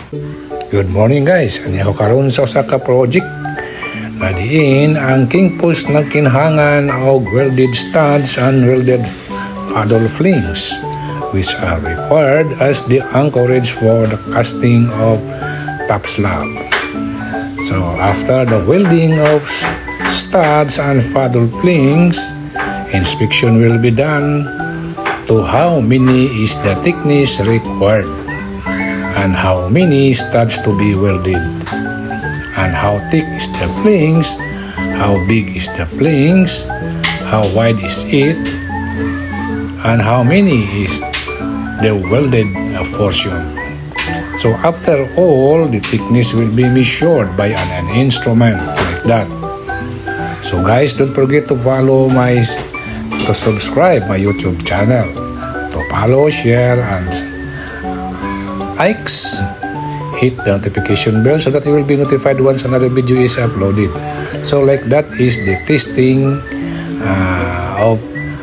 Good morning guys, aniya ko karon sa usa ka project nga diin ang king post ng kinhangan og welded studs and welded paddle flanges which are required as the anchorage for the casting of top slab. So after the welding of studs and paddle flanges, inspection will be done to how many is the thickness required and how many studs to be welded, and how thick is the flange, how big is the flange, how wide is it, and how many is the welded portion. So after all, the thickness will be measured by an instrument like that. So guys, don't forget to subscribe my YouTube channel, to follow, share, and likes, hit the notification bell so that you will be notified once another video is uploaded. So like that is the testing of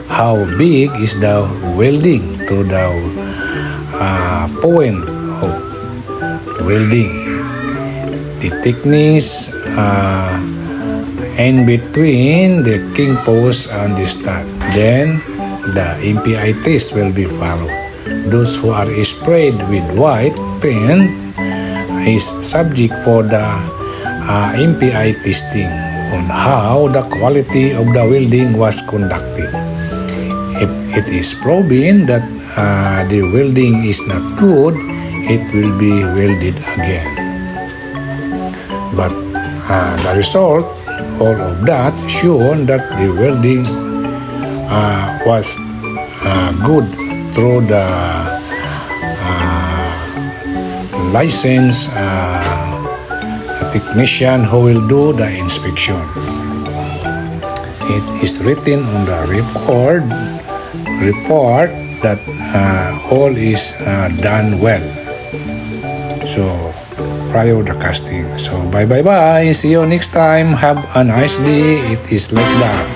how big is the welding to the point of welding, the thickness in between the king post and the stud. Then the MPI test will be followed. Those who are sprayed with white paint is subject for the MPI testing on how the quality of the welding was conducted. If it is proven that the welding is not good, it will be welded again. But the result, all of that, shown that the welding was good through the licensed technician who will do the inspection. It is written on the report that all is done well. So prior to casting. So bye. See you next time. Have a nice day. It is like that.